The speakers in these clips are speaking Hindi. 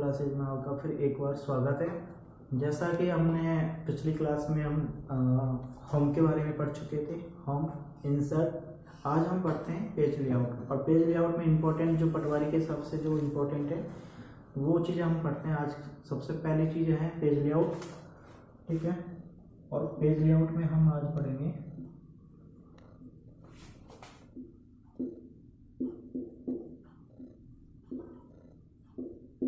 क्लासेज में आपका फिर एक बार स्वागत है। जैसा कि हमने पिछली क्लास में हम होम के बारे में पढ़ चुके थे, होम, इंसर्ट। आज हम पढ़ते हैं पेज लेआउट। और पेज लेआउट में इम्पोर्टेंट जो पटवारी के हिसाब से जो इम्पोर्टेंट है वो चीज़ें हम पढ़ते हैं। आज सबसे पहली चीज़ है पेज लेआउट, ठीक है। और पेज लेआउट में हम आज पढ़ेंगे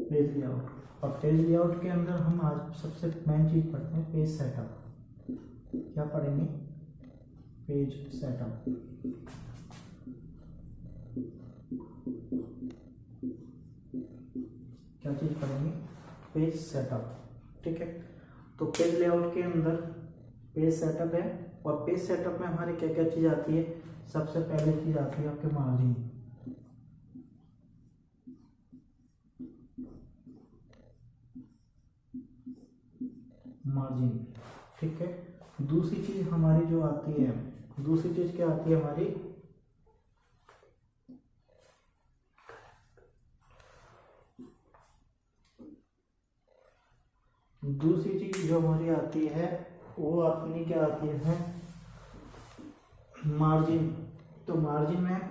पेज लेआउट। और पेज लेआउट के अंदर हम आज सबसे मेन चीज पढ़ते हैं पेज सेटअप। क्या पढ़ेंगे? Page setup. क्या चीज पढ़ेंगे? पेज सेटअप, ठीक है। तो पेज लेआउट के अंदर पेज सेटअप है। और पेज सेटअप में हमारी क्या क्या चीज आती है? सबसे पहले चीज आती है आपके मार्जिन। मार्जिन, ठीक है। दूसरी चीज हमारी जो आती है, दूसरी चीज क्या आती है हमारी? दूसरी चीज जो हमारी आती है वो अपनी क्या आती है? मार्जिन। तो मार्जिन में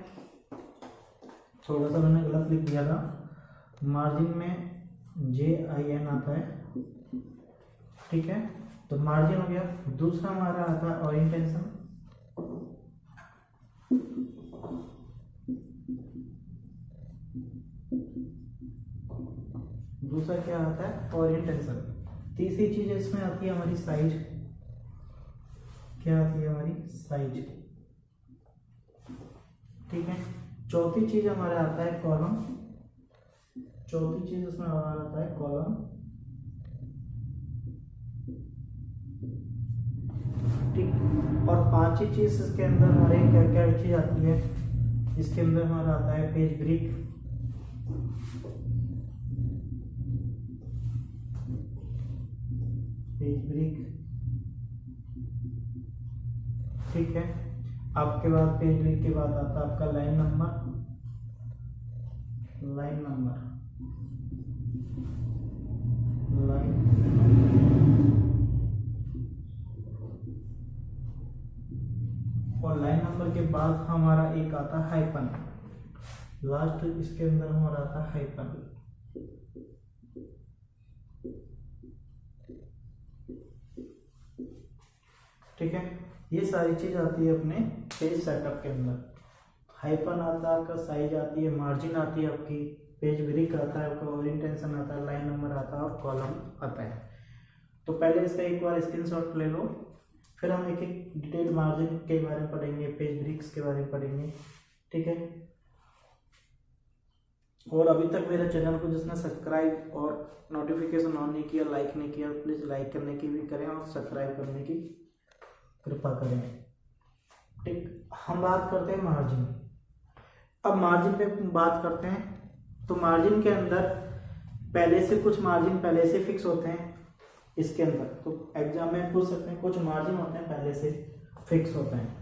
थोड़ा सा मैंने गलत लिख दिया था। मार्जिन में JIN आता है, ठीक है। तो मार्जिन हो गया। दूसरा हमारा आता है ओरिएंटेशन। दूसरा क्या आता है? ओरिएंटेशन। तीसरी चीज इसमें आती है हमारी साइज। क्या आती है हमारी? साइज, ठीक है। चौथी चीज हमारा आता है कॉलम। चौथी चीज इसमें हमारा आता है कॉलम, ठीक। और पांचवी चीज इसके अंदर हमारे क्या क्या चीज आती है? इसके अंदर हमारा आता है पेज ब्रेक। पेज ब्रेक, ठीक है। आपके बाद पेज ब्रेक के बाद आता है आपका line number. Line number, line, और लाइन नंबर के बाद हमारा एक आता है हाइपन। लास्ट इसके अंदर हमारा आता है हाइपन, ठीक है। ये सारी चीज आती है अपने पेज सेटअप के अंदर। हाइपन आता है आपका, साइज आती है, मार्जिन आती है आपकी, पेज ब्रेक आता है आपका, ओरिएंटेशन आता है, लाइन नंबर आता है और कॉलम आता है। तो पहले इसका एक बार स्क्रीनशॉट ले लो, फिर हम एक एक डिटेल मार्जिन के बारे में पढ़ेंगे, पेज ब्रेक्स के बारे में पढ़ेंगे, ठीक है। और अभी तक मेरे चैनल को जिसने सब्सक्राइब और नोटिफिकेशन ऑन नहीं किया, लाइक नहीं किया, प्लीज़ लाइक करने की भी करें और सब्सक्राइब करने की कृपा करें, ठीक। हम बात करते हैं मार्जिन। अब मार्जिन पे बात करते हैं। तो मार्जिन के अंदर पहले से कुछ मार्जिन पहले से फिक्स होते हैं इसके अंदर। तो एग्जाम में पूछ सकते हैं, कुछ मार्जिन होते हैं पहले से फिक्स होते हैं।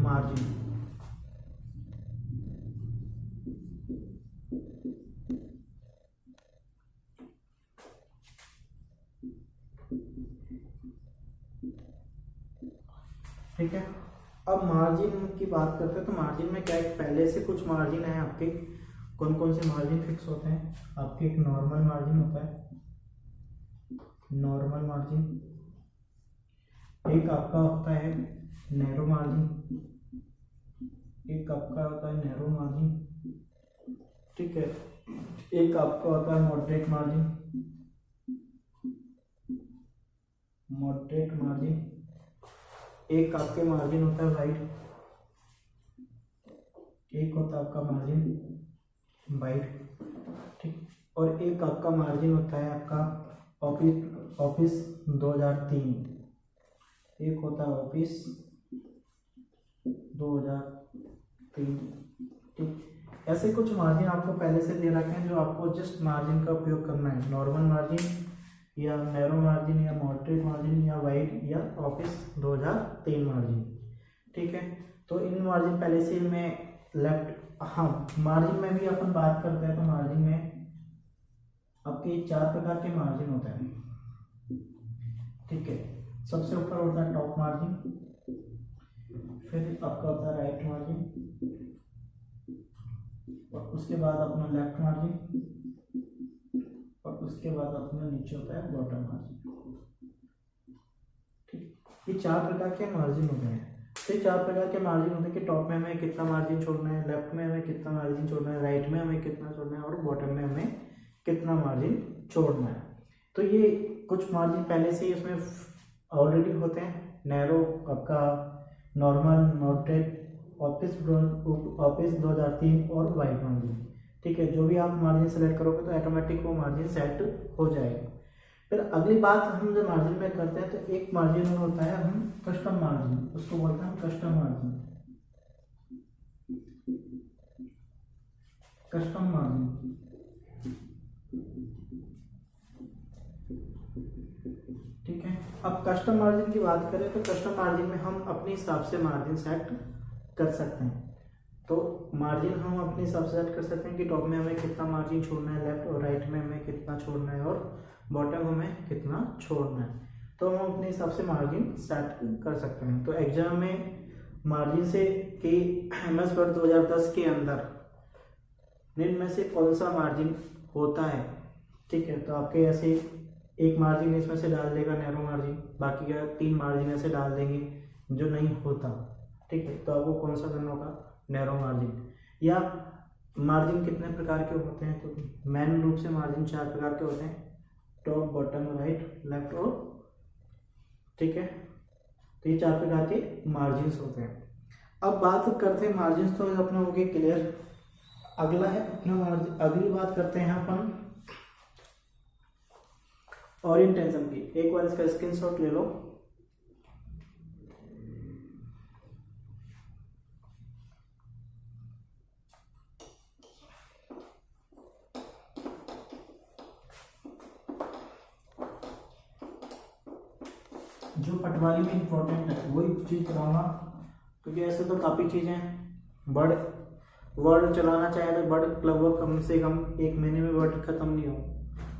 मार्जिन, ठीक है। अब मार्जिन की बात करते हैं। तो मार्जिन में क्या है? पहले से कुछ मार्जिन है आपके। कौन कौन से मार्जिन फिक्स होते हैं आपके? एक नॉर्मल मार्जिन होता है, नॉर्मल मार्जिन। एक आपका होता है नैरो मार्जिन। एक आपका होता है नैरो मार्जिन, ठीक है। एक आपका होता है मॉडरेट मार्जिन। Moderate margin. एक आपके मार्जिन होता है वाइड। एक होता है आपका मार्जिन वाइड, ठीक। और एक आपका मार्जिन होता है आपका ऑफिस 2003। एक होता है ऑफिस 2003, ठीक। ऐसे कुछ मार्जिन आपको पहले से दे रखे हैं जो आपको जस्ट मार्जिन का उपयोग करना है, नॉर्मल मार्जिन या नैरो मार्जिन या मॉडरेट मार्जिन या वाइड या ऑफिस 2003 मार्जिन। ठीक है, तो इन मार्जिन पहले से मैं लेफ्ट, हाँ मार्जिन में भी अपन बात करते हैं तो मार्जिन में आपके 4 प्रकार के मार्जिन होते हैं। ठीक है, सबसे ऊपर होता है टॉप मार्जिन, फिर आपका होता है राइट मार्जिन, और उसके बाद अपना लेफ्ट मार्जिन, और उसके बाद अपना नीचे होता है बॉटम मार्जिन। ठीक, ये 4 प्रकार के मार्जिन होते हैं। तो ये 4 प्रकार के मार्जिन होते हैं कि टॉप में हमें कितना मार्जिन छोड़ना है, लेफ्ट में हमें कितना मार्जिन छोड़ना है, राइट में हमें कितना छोड़ना है, और बॉटम में हमें कितना मार्जिन छोड़ना है। तो ये कुछ मार्जिन पहले से ही इसमें ऑलरेडी होते हैं, नैरो आपका, नॉर्मल, मॉडरेट, ऑफिस 2003 और वाइड मार्जिन। ठीक है, जो भी आप मार्जिन सेलेक्ट करोगे तो ऑटोमेटिक वो मार्जिन सेट हो जाएगा। फिर अगली बात हम जो मार्जिन में करते हैं तो एक मार्जिन होता है हम कस्टम मार्जिन, उसको बोलते हैं कस्टम मार्जिन। कस्टम मार्जिन, ठीक है। अब कस्टम मार्जिन की बात करें तो कस्टम मार्जिन में हम अपने हिसाब से मार्जिन सेट कर सकते हैं। तो मार्जिन हम अपने हिसाब से सेट कर सकते हैं कि टॉप में हमें कितना मार्जिन छोड़ना है, लेफ्ट और राइट में हमें कितना छोड़ना है, और बॉटम हमें कितना छोड़ना है। तो हम अपने हिसाब से मार्जिन सेट कर सकते हैं। तो एग्जाम में मार्जिन से कि MS वर्ड 2010 के अंदर निम्न में से कौन सा मार्जिन होता है, ठीक है, तो आपके ऐसे एक मार्जिन इसमें से डाल देगा नैरो मार्जिन, बाकी का 3 मार्जिन ऐसे डाल देंगे जो नहीं होता। ठीक है, तो आपको कौन सा करना होगा, नैरो मार्जिन। या मार्जिन कितने प्रकार के होते हैं, तो मेन रूप से मार्जिन 4 प्रकार के होते हैं, टॉप, बॉटम, राइट, लेफ्ट और, ठीक है, तो ये 4 प्रकार के मार्जिन होते हैं। अब बात करते हैं मार्जिन तो अपना हो गया क्लियर। अगला है अपना मार्जिन, अगली बात करते हैं अपन ओरिएंटेशन की। एक बार इसका स्क्रीनशॉट ले लो। जो पटवारी में इंपॉर्टेंट है वही चीज कराना, क्योंकि ऐसे तो काफी चीजें वर्ड चलाना चाहे तो वर्ड लगभग कम से कम 1 महीने में वर्ड खत्म नहीं हो,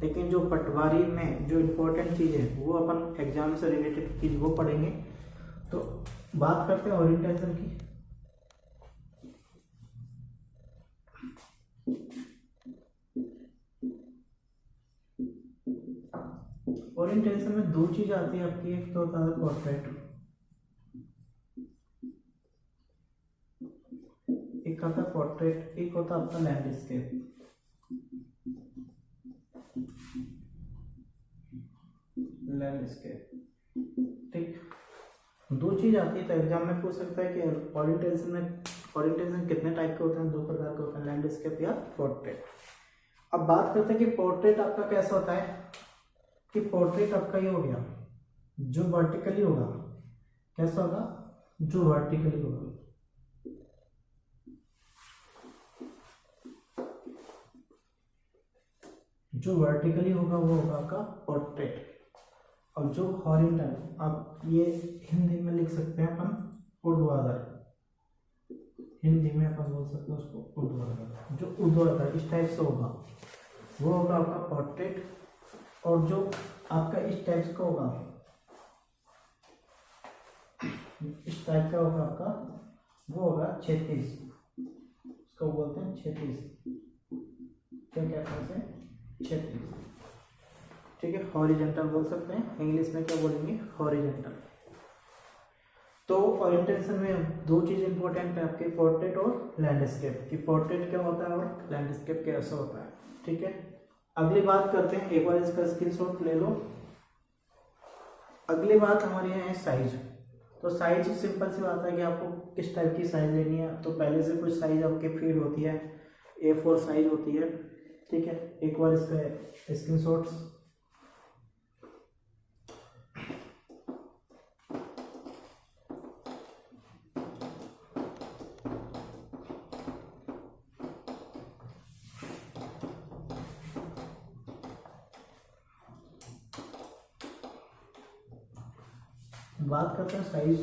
लेकिन जो पटवारी में जो इम्पोर्टेंट चीज़ है वो अपन एग्जाम से रिलेटेड चीज़ वो पढ़ेंगे। तो बात करते हैं ओरिएंटेशन की। ओरिएंटेशन में 2 चीज आती है आपकी, एक तो होता है पोर्ट्रेट, एक आता है पोर्ट्रेट, एक होता है आपका लैंडस्केप। लैंडस्केप, ठीक, 2 चीज आती है। तो एग्जाम में पूछ सकता है कि ओरिएंटेशन कितने टाइप के होते हैं, 2 प्रकार के होते हैं, लैंडस्केप या पोर्ट्रेट। अब बात करते हैं कि पोर्ट्रेट आपका कैसा होता है, कि पोर्ट्रेट आपका ये हो गया जो वर्टिकली होगा, कैसा होगा, जो वर्टिकली होगा, जो वर्टिकली होगा वो होगा आपका पोर्ट्रेट। और जो हॉरिजॉन्टल, आप ये हिंदी में लिख सकते हैं अपन ऊर्ध्वाधर, हिंदी में अपन बोल सकते हैं उसको ऊर्ध्वाधर। जो ऊर्ध्वाधर इस टाइप से होगा वो होगा आपका पोर्ट्रेट, और जो आपका इस टाइप का होगा, इस टाइप का होगा आपका, वो होगा क्षैतिज, उसको बोलते हैं क्षैतिज। क्या कहते हैं इसे, क्षैतिज, ठीक है, हॉरिजॉन्टल बोल सकते हैं, इंग्लिश में क्या बोलेंगे, हॉरिजॉन्टल। तो ओरिएंटेशन में 2 चीज इंपॉर्टेंट है आपके, पोर्ट्रेट और लैंडस्केप, कि पोर्ट्रेट क्या होता है और लैंडस्केप कैसा होता है। ठीक है, अगली बात करते हैं, एक बार इसका स्क्रीनशॉट ले लो। अगली बात हमारी है साइज। तो साइज सिंपल सी बात है कि आपको किस टाइप की साइज लेनी है। तो पहले से कुछ साइज आपके फीड होती है, A4 साइज होती है, ठीक है। एक बार इसका स्क्रीनशॉट्स, बात करते हैं साइज।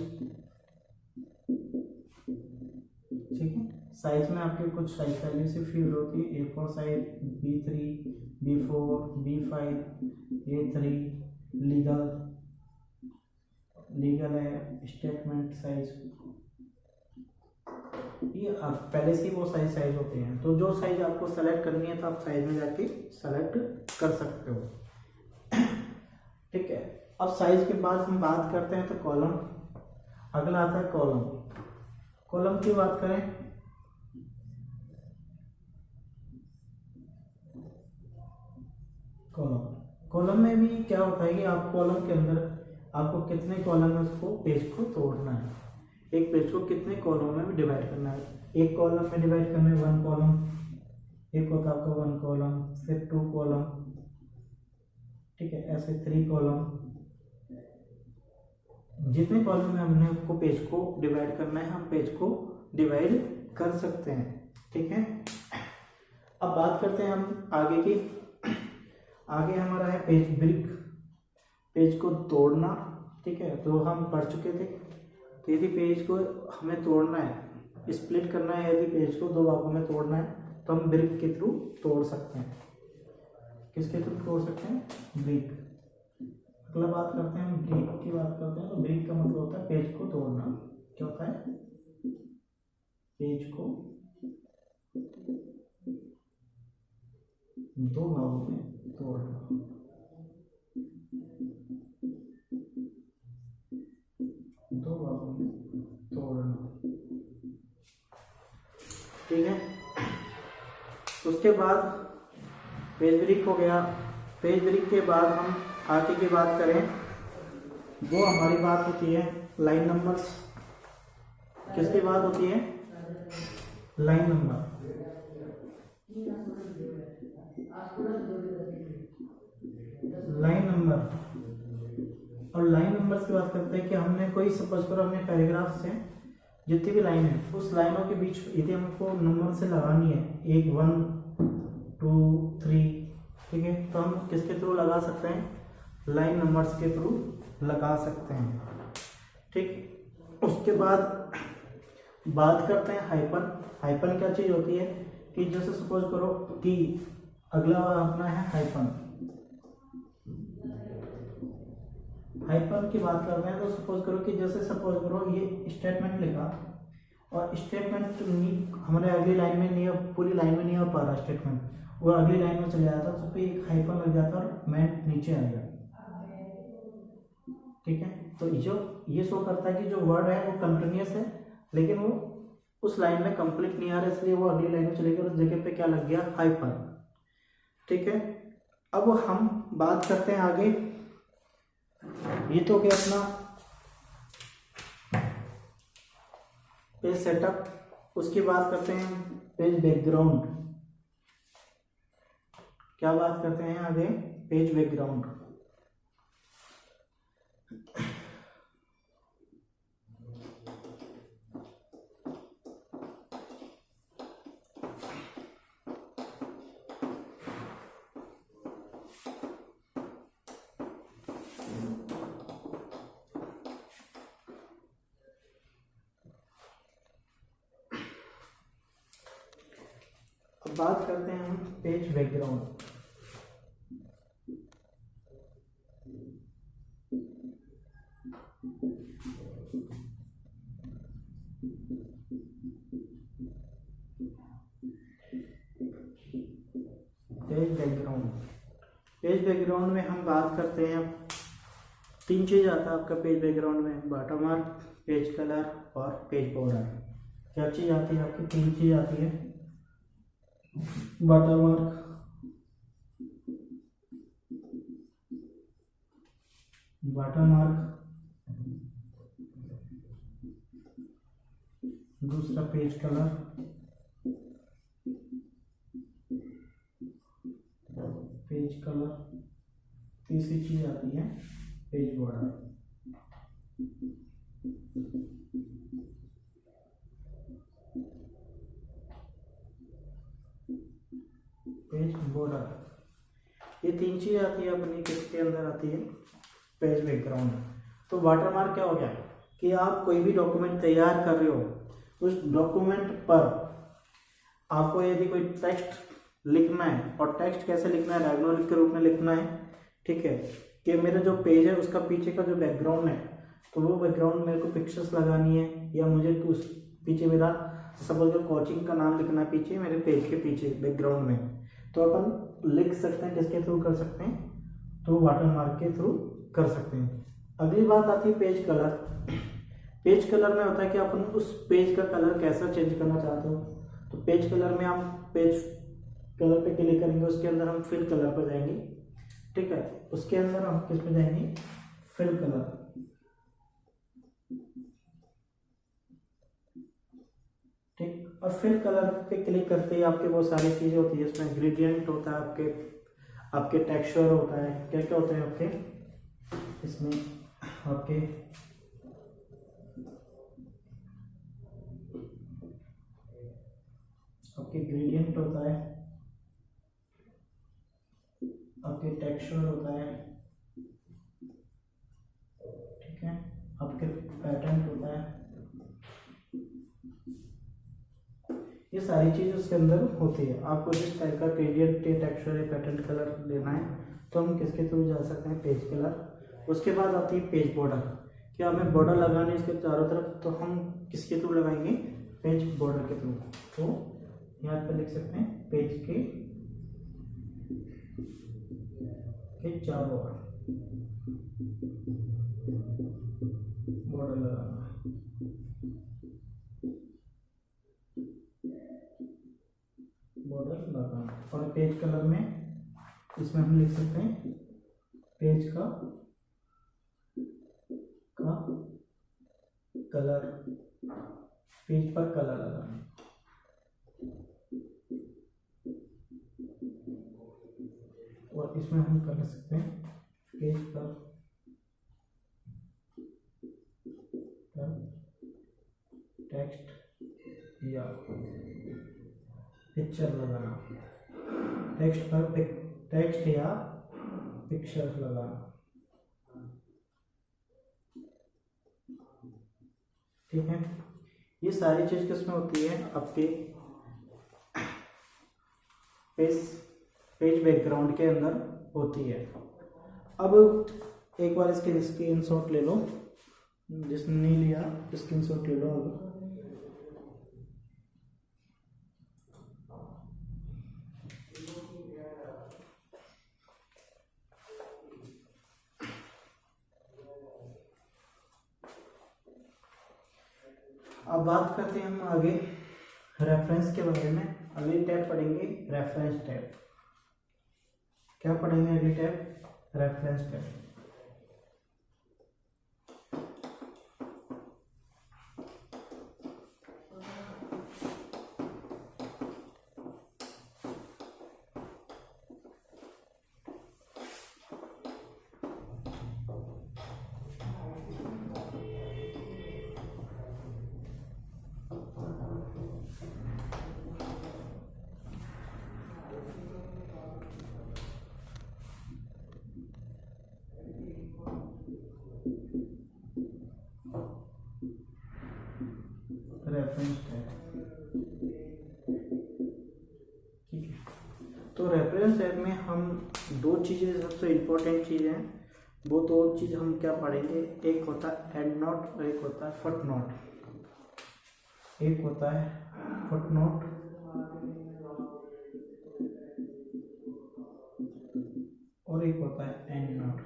ठीक है, साइज में आपके कुछ साइज पहले से फिल होती है। A4 size, B3, B4, B5, A3, legal है, स्टेटमेंट साइज, ये पहले से वो साइज होते हैं। तो जो साइज आपको सेलेक्ट करनी है तो आप साइज में जाके सेलेक्ट कर सकते हो। ठीक है, अब साइज के बाद हम बात करते हैं तो कॉलम, अगला आता है कॉलम। कॉलम की बात करें, कॉलम में भी क्या होता है कि आप कॉलम के अंदर आपको कितने कॉलम में उसको पेज को तोड़ना है, एक पेज को कितने कॉलम में डिवाइड करना है। एक कॉलम में डिवाइड करना है 1 कॉलम, एक होता है आपका 1 कॉलम, फिर 2 कॉलम, ठीक है, ऐसे 3 कॉलम। जितने कॉलम में हमने आपको पेज को डिवाइड करना है, हम पेज को डिवाइड कर सकते हैं। ठीक है, अब बात करते हैं हम आगे की। आगे हमारा है पेज ब्रेक, पेज को तोड़ना। ठीक है, तो हम पढ़ चुके थे। तो यदि पेज को हमें तोड़ना है, स्प्लिट करना है, यदि पेज को 2 भागों में तोड़ना है तो हम ब्रेक के थ्रू तोड़ सकते हैं। किसके थ्रू तोड़ सकते हैं? ब्रेक। अगला बात करते हैं, हम ब्रेक की बात करते हैं। तो ब्रेक का मतलब होता है पेज को तोड़ना। क्या होता है? पेज को 2 भागों में तोड़ना। ठीक है, उसके बाद पेज ब्रेक हो गया। पेज ब्रेक के बाद हम आगे की बात करें, वो हमारी बात होती है लाइन नंबर्स। किसकी बात होती है? Line number. लाइन नंबर, और लाइन नंबर्स की बात करते हैं कि हमने कोई सपोज करो हमने पैराग्राफ से जितनी भी लाइन है, उस लाइनों के बीच यदि हमको नंबर से लगानी है, 1, 1, 2, 3, ठीक है, तो हम किसके थ्रू लगा सकते हैं? लाइन नंबर्स के थ्रू लगा सकते हैं। ठीक, उसके बाद बात करते हैं हाइपन। हाइपन क्या चीज होती है कि जैसे सपोज करो कि अगला अपना है हाइपन। हाइपन की बात कर रहे हैं तो सपोज करो कि जैसे सपोज करो ये स्टेटमेंट लिखा और स्टेटमेंट हमारे अगली लाइन में नहीं, पूरी लाइन में नहीं हो पा रहा स्टेटमेंट, वो अगली लाइन में चले जाता तो पे एक हाइपन लग जाता और मैन नीचे आ गया। ठीक है, तो जो ये शो करता है कि जो वर्ड है वो कंटिन्यूअस है लेकिन वो उस लाइन में कंप्लीट नहीं आ रहा, इसलिए वो अगली लाइन में चले गया और उस जगह पे क्या लग गया? हाइपन। ठीक है, अब हम बात करते हैं आगे। ये तो क्या अपना पेज सेटअप। उसकी बात करते हैं पेज बैकग्राउंड। क्या बात करते हैं आगे? Page background. बात करते हैं हम page background. Page background, page background में हम बात करते हैं, 3 चीज आता है आपका पेज बैकग्राउंड में, वाटरमार्क, पेज कलर और पेज बॉर्डर। क्या चीज आती है आपकी? 3 चीज आती है, वाटरमार्क, दूसरा पेज कलर, तीसरी चीज आती है पेज बॉर्डर। पेज बॉर्डर, ये 3 चीज आती है अपनी किसके अंदर आती है? Page background. तो वाटरमार्क क्या हो गया कि आप कोई भी डॉक्यूमेंट तैयार कर रहे हो, उस डॉक्यूमेंट पर आपको यदि कोई टेक्स्ट लिखना है, और टेक्स्ट कैसे लिखना है, डायग्नोस्टिक के रूप में लिखना है, ठीक है, कि मेरा जो पेज है उसका पीछे का जो बैकग्राउंड है, तो वो बैकग्राउंड मेरे को पिक्चर्स लगानी है, या मुझे उस पीछे मेरा सपोज कोचिंग का नाम लिखना है पीछे मेरे पेज के पीछे बैकग्राउंड में, तो अपन लिख सकते हैं। किसके थ्रू कर सकते हैं? तो वाटरमार्क के थ्रू कर सकते हैं। अगली बात आती है पेज कलर। पेज कलर में होता है कि अपन उस पेज का कलर कैसा चेंज करना चाहते हो। तो पेज कलर में हम पेज कलर पे क्लिक करेंगे, उसके अंदर हम फिल कलर पर जाएंगे, ठीक है। उसके अंदर हम किस पे जाएंगे? फिल कलर, ठीक। और फिल कलर पे क्लिक करते ही आपके बहुत सारी चीजें होती है, इसमें ग्रेडियंट होता है, आपके टेक्सचर होता है, क्या क्या होते हैं आपके इसमें, आपके ग्रेडियंट होता है, आपके टेक्सचर होता है, ठीक है, आपके पैटर्न होता है, ये सारी चीज उसके अंदर होती है। आपको जिस टाइप का ग्रेडियंट, टेक्सचर या पैटर्न कलर लेना है तो हम किसके थ्रू जा सकते हैं? Page colour. उसके बाद आती है पेज बॉर्डर। क्या हमें बॉर्डर लगाने इसके चारों तरफ, तो हम किसके थ्रू लगाएंगे? पेज बॉर्डर के थ्रू। तो यहाँ पे लिख सकते हैं पेज के चारों ओर बॉर्डर लगाना, बॉर्डर लगाना। और पेज कलर में इसमें हम लिख सकते हैं पेज का कलर, पेज पर कलर लगाना। और इसमें हम कर सकते हैं पेज पर टेक्स्ट या पिक्चर लगाना, टेक्स्ट पर टेक्स्ट या पिक्चर लगाना, ठीक है। ये सारी चीज किसमें होती है? आपके पेज बैकग्राउंड के अंदर होती है। अब एक बार इसके स्क्रीनशॉट ले लो, जिसने नहीं लिया स्क्रीनशॉट ले लो। अब बात करते हैं हम आगे रेफरेंस के बारे में। अगली टैब पढ़ेंगे रेफरेंस टैब। क्या पढ़ेंगे अगली tab? Reference tab. Reference tab, ठीक है। तो रेफरेंस टैब में हम दो चीज़ें सबसे इम्पोर्टेंट चीज़ हैं, वो दो चीज़ हम क्या पढ़ेंगे? एक होता है एंड नोट और एक होता है फुट नोट। एक होता है फुट नोट और एक होता है एंड नोट।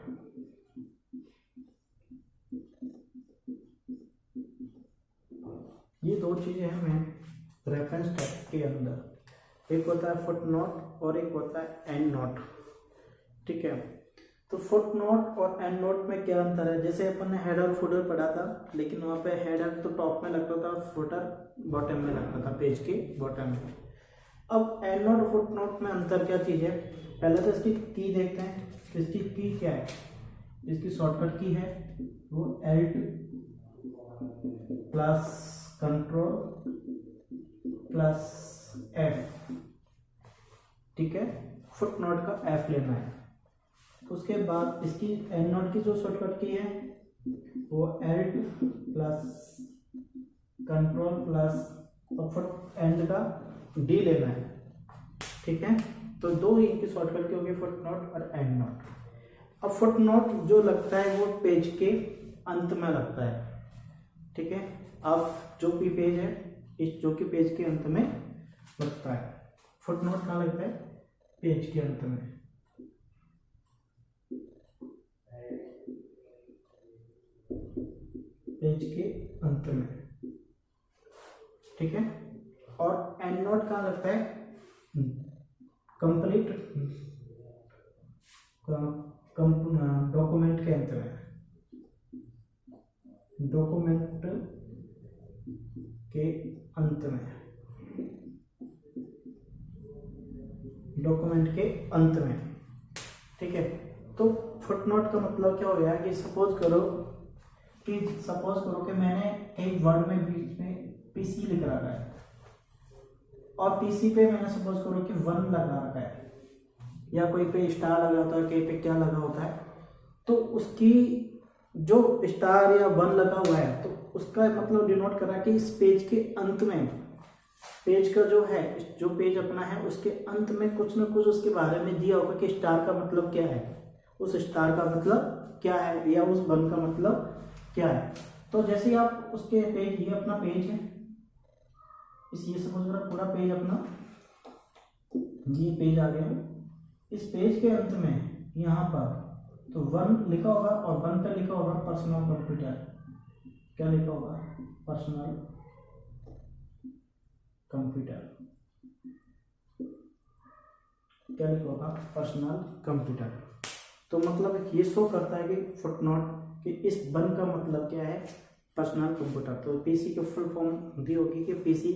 ये दो चीजें हमें रेफरेंस टैब के अंदर, एक होता है फुट नोट और एक होता है एंड नोट, ठीक है। तो फुट नोट और एंड नोट में क्या अंतर है? जैसे अपन ने हेडर फुटर पढ़ा था, लेकिन वहाँ पे हेडर तो टॉप में लगता था, फुटर बॉटम में लगता था, पेज के बॉटम में। अब एंड नोट और फुट नोट में अंतर क्या चीज़ है? पहले तो इसकी की देखते हैं। इसकी की क्या है? इसकी शॉर्टकट की है वो Alt plus control plus F, ठीक है। फुट नोट का F लेना है। उसके बाद इसकी एंड नोट की जो शॉर्टकट की है वो Alt plus control plus foot and का डी लेना है, ठीक है। तो दो ही इनकी शॉर्टकट की होगी, फुट नोट और एंड नोट। अब फुट नोट जो लगता है वो पेज के अंत में लगता है, ठीक है। अब जो भी पेज है इस जो कि पेज के अंत में लगता है, फुट नोट कहाँ लगता है, पेज के अंत में, पेज के अंत में, ठीक है। और एंड नोट कहाँ लगता है, कंप्लीट डॉक्यूमेंट के अंत में, डॉक्यूमेंट के अंत में, डॉक्यूमेंट के अंत में, ठीक है। तो फुटनोट का मतलब क्या हो गया कि सपोज करो कि मैंने एक वर्ड में बीच में पीसी लिख रखा है और पीसी पे मैंने सपोज करो कि 1 लगा रखा है, या कोई पे स्टार लगा होता है, कहीं पे क्या लगा होता है, तो उसकी जो स्टार या 1 लगा हुआ है तो उसका मतलब डिनोट कर रहा है कि इस पेज के अंत में, पेज का जो है जो पेज अपना है उसके अंत में कुछ ना कुछ उसके बारे में दिया होगा कि स्टार का मतलब क्या है, उस स्टार का मतलब क्या है, या उस 1 का मतलब क्या है। तो जैसे ही आप उसके पेज, ये अपना पेज है, ये समझ रहा पूरा पेज अपना, ये पेज आ गया। इस पेज के अंत में यहाँ पर तो 1 लिखा होगा और 1 पे लिखा होगा पर्सनल कंप्यूटर, क्या लिखा होगा, पर्सनल कंप्यूटर, क्या लिखा होगा, पर्सनल कंप्यूटर। तो मतलब ये शो करता है कि फुटनोट कि इस 1 का मतलब क्या है, पर्सनल कंप्यूटर। तो पीसी की फुल फॉर्म दी होगी कि पीसी,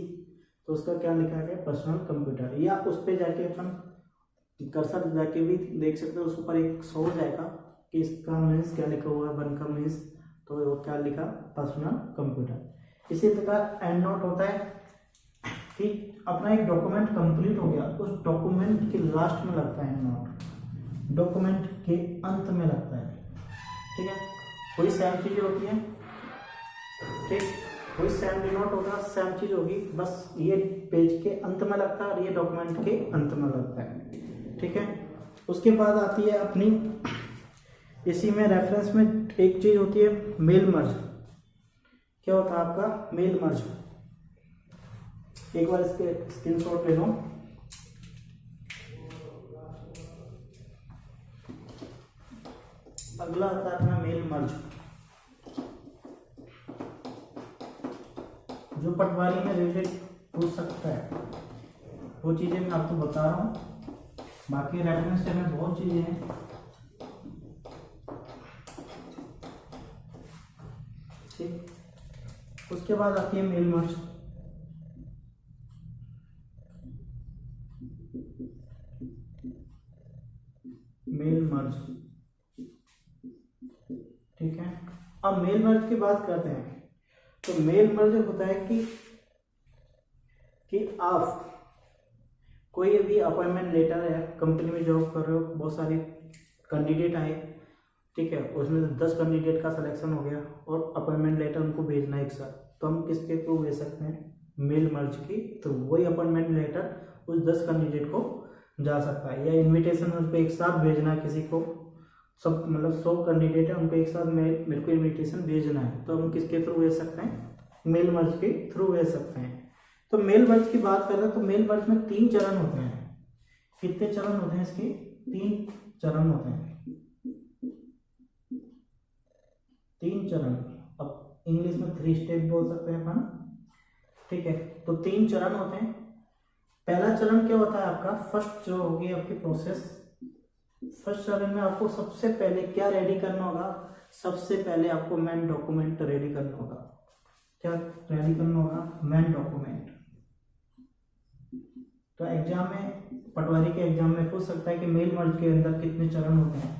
तो उसका क्या लिखा गया, पर्सनल कंप्यूटर। या उस पे जाके अपन कर्सर जाके भी देख सकते हो, उस पर एक शो हो जाएगा कि इसका मीन्स क्या लिखा हुआ है, 1 का मीन्स, तो वो क्या लिखा, पर्सनल कंप्यूटर। इसी प्रकार एंड नोट होता है कि अपना एक डॉक्यूमेंट कंप्लीट हो गया, उस डॉक्यूमेंट के लास्ट में लगता है एंड नोट, डॉक्यूमेंट के अंत में लगता है, ठीक है। कोई सेम चीज होती है, ठीक, कोई सेम डिनोट होगा, सेम चीज होगी, बस ये पेज के अंत में लगता है और ये डॉक्यूमेंट के अंत में लगता है, ठीक है। उसके बाद आती है अपनी, इसी में रेफरेंस में एक चीज होती है मेल मर्ज। क्या होता है आपका मेल मर्ज, एक बार इसके स्क्रीनशॉट ले लो। अगला आता है अपना मेल मर्ज, जो पटवारी में रिलेटेड पूछ सकता है, वो चीजें मैं आपको बता रहा हूँ, बाकी रेफरेंस में बहुत चीजें हैं, ठीक। उसके बाद आती है मेल मर्ज, मेल मर्ज, ठीक है। अब मेल मर्ज की बात करते हैं, तो मेल मर्ज होता है कि आप कोई भी अपॉइंटमेंट लेटर है, कंपनी में जॉब कर रहे हो, बहुत सारे कैंडिडेट आए, ठीक है, उसमें 10 कैंडिडेट का सिलेक्शन हो गया और अपॉइंटमेंट लेटर उनको भेजना है एक साथ, तो हम किसके थ्रू भेज सकते हैं, मेल मर्ज के थ्रू। वही अपॉइंटमेंट लेटर उस 10 कैंडिडेट को जा सकता है, या इन्विटेशन उन पर एक साथ भेजना है किसी को, सब मतलब 100 कैंडिडेट है, उनको एक साथ मेरे को इन्विटेशन भेजना है, तो हम किसके थ्रू भेज सकते हैं, मेल मर्ज के थ्रू भेज सकते हैं। तो मेल मर्ज की बात कर रहे हैं, तो मेल मर्ज में 3 चरण होते हैं। कितने चरण होते हैं इसके, 3 चरण होते हैं, 3 चरण। अब इंग्लिश में 3 स्टेप बोल सकते हैं अपन, ठीक है। तो 3 चरण होते हैं। पहला चरण क्या होता है आपका, फर्स्ट जो होगी आपकी प्रोसेस, फर्स्ट चरण में आपको सबसे पहले क्या रेडी करना होगा, सबसे पहले आपको मेन डॉक्यूमेंट रेडी करना होगा। क्या रेडी करना होगा, मेन डॉक्यूमेंट। तो एग्जाम में, पटवारी के एग्जाम में पूछ सकता है कि मेल मर्ज के अंदर कितने चरण होते हैं,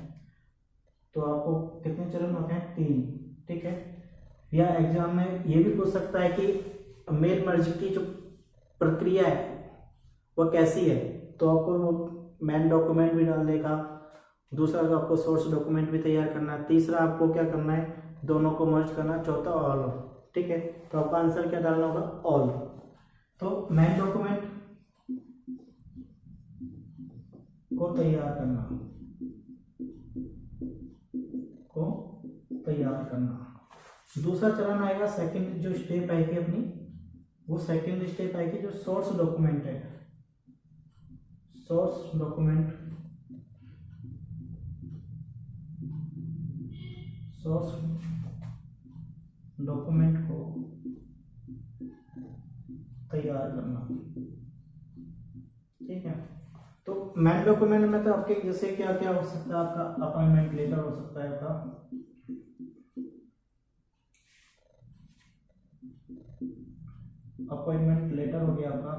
तो आपको कितने चरण होते हैं, 3, ठीक है। या एग्जाम में ये भी पूछ सकता है कि मेल मर्ज की जो प्रक्रिया है वह कैसी है, तो आपको वो मेन डॉक्यूमेंट भी डाल देगा, दूसरा आपको सोर्स डॉक्यूमेंट भी तैयार करना है, तीसरा आपको क्या करना है, दोनों को मर्ज करना, चौथा ऑल। ठीक है, तो आपका आंसर क्या डालना होगा, ऑल। तो मेन डॉक्यूमेंट को तैयार करना। दूसरा चरण आएगा, सेकंड जो स्टेप आएगी अपनी, वो सेकंड स्टेप आएगी जो सोर्स डॉक्यूमेंट है। सोर्स डॉक्यूमेंट को तैयार करना। ठीक है, तो मेन डॉक्यूमेंट में तो आपके जैसे क्या क्या हो सकता है, आपका अपॉइंटमेंट लेटर हो सकता है, आपका अपॉइंटमेंट लेटर हो गया आपका,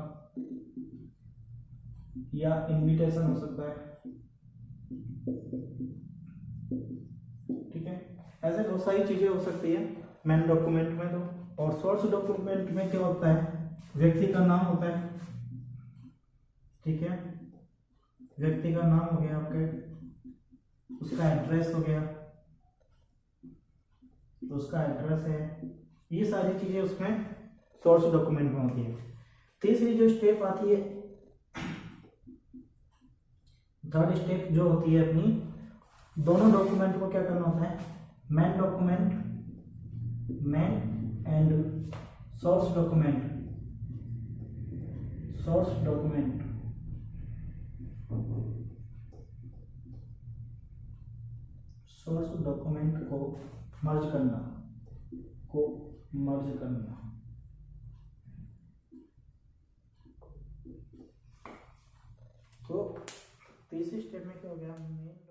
या इनविटेशन हो सकता है। ठीक है, ऐसे बहुत सारी चीजें हो सकती है मेन डॉक्यूमेंट में। तो और सोर्स डॉक्यूमेंट में क्या होता है, व्यक्ति का नाम होता है। ठीक है, व्यक्ति का नाम हो गया आपके, उसका एड्रेस हो गया, तो उसका एड्रेस है, ये सारी चीजें उसमें सोर्स डॉक्यूमेंट में होती है। तीसरी जो स्टेप आती है, थर्ड स्टेप जो होती है अपनी, दोनों डॉक्यूमेंट को क्या करना होता है, मेन एंड सोर्स डॉक्यूमेंट को मर्ज करना। तो तीसरी स्टेप में क्या हो गया, हमने